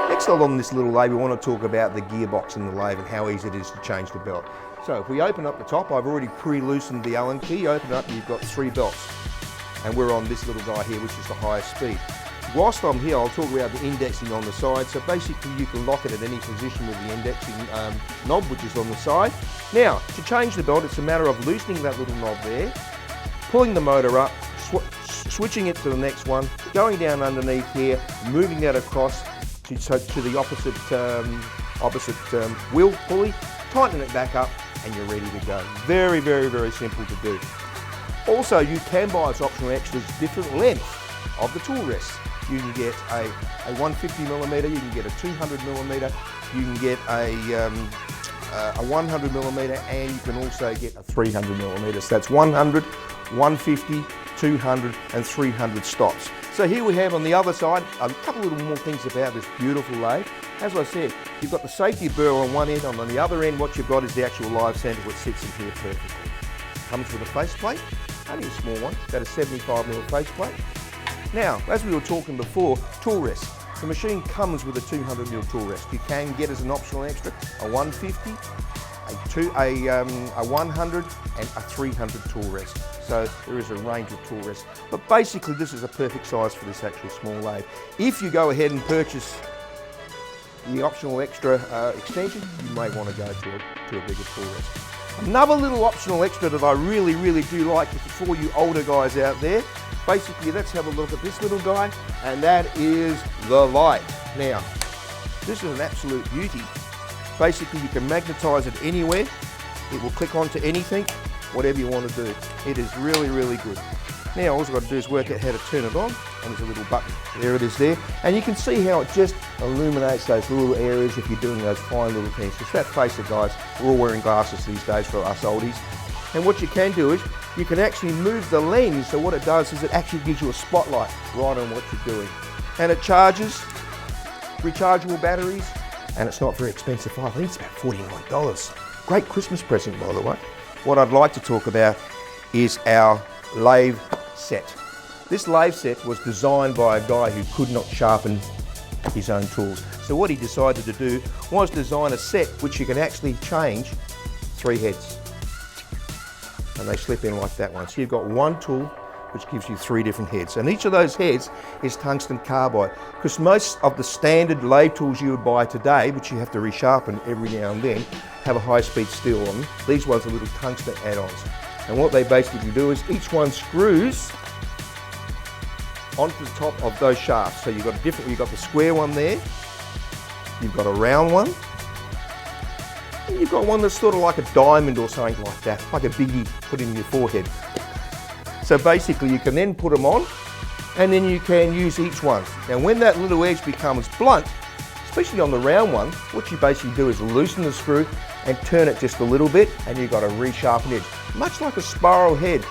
Next on this little lathe, we want to talk about the gearbox in the lathe and how easy it is to change the belt. So if we open up the top, I've already pre-loosened the Allen key. Open it up, you've got 3 belts. And we're on this little guy here, which is the highest speed. Whilst I'm here, I'll talk about the indexing on the side. So basically you can lock it at any position with the indexing knob, which is on the side. Now, to change the belt, it's a matter of loosening that little knob there, pulling the motor up, switching it to the next one, going down underneath here, moving that across to the opposite wheel pulley, tighten it back up, and you're ready to go. Very, very, very simple to do. Also, you can buy as optional extras different lengths of the tool rests. You can get a 150mm, you can get a 200mm, you can get a 100mm, and you can also get a 300mm. So that's 100, 150, 200 and 300 stops. So here we have on the other side a couple little more things about this beautiful lathe. As I said, you've got the safety burr on one end, and on the other end what you've got is the actual live center which sits in here perfectly. Comes with a faceplate, only a small one, about a 75mm faceplate. Now, as we were talking before, tool rest. The machine comes with a 200mm tool rest. You can get as an optional extra a 150, a 100 and a 300 tool rest. So there is a range of tool rests. But basically this is a perfect size for this actual small lathe. If you go ahead and purchase the optional extra extension, you may want to go to a bigger tool rest. Another little optional extra that I really, really do like for you older guys out there, basically let's have a look at this little guy, and that is the light. Now, this is an absolute beauty. Basically you can magnetize it anywhere, it will click onto anything, whatever you want to do. It is really, really good. Now all I've got to do is work out how to turn it on, and there's a little button. There it is there. And you can see how it just illuminates those little areas if you're doing those fine little things. Because let's face it guys, we're all wearing glasses these days for us oldies. And what you can do is, you can actually move the lens, so what it does is it actually gives you a spotlight right on what you're doing. And it charges, rechargeable batteries, and it's not very expensive. I think it's about $49. Great Christmas present, by the way. What I'd like to talk about is our lathe set. This lathe set was designed by a guy who could not sharpen his own tools. So what he decided to do was design a set which you can actually change 3 heads. And they slip in like that one. So you've got one tool which gives you 3 different heads. And each of those heads is tungsten carbide. Because most of the standard lathe tools you would buy today, which you have to resharpen every now and then, have a high-speed steel on them. These ones are little tungsten add-ons. And what they basically do is each one screws onto the top of those shafts. So you've got you've got the square one there, you've got a round one, and you've got one that's sort of like a diamond or something like that, like a biggie put in your forehead. So basically you can then put them on, and then you can use each one. Now when that little edge becomes blunt, especially on the round one, what you basically do is loosen the screw and turn it just a little bit, and you've got a resharpened edge. Much like a spiral head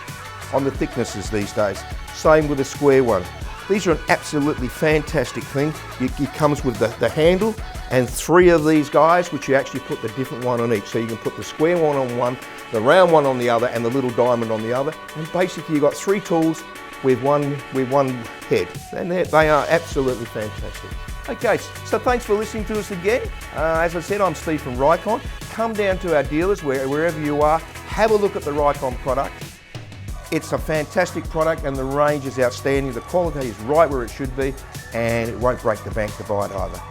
on the thicknesses these days. Same with a square one. These are an absolutely fantastic thing. It comes with the handle and 3 of these guys, which you actually put the different one on each. So you can put the square one on one, the round one on the other, and the little diamond on the other. And basically you've got 3 tools with one head. And they are absolutely fantastic. Okay, so thanks for listening to us again. As I said, I'm Steve from Rikon. Come down to our dealers wherever you are, have a look at the Rikon product. It's a fantastic product and the range is outstanding. The quality is right where it should be, and it won't break the bank to buy it either.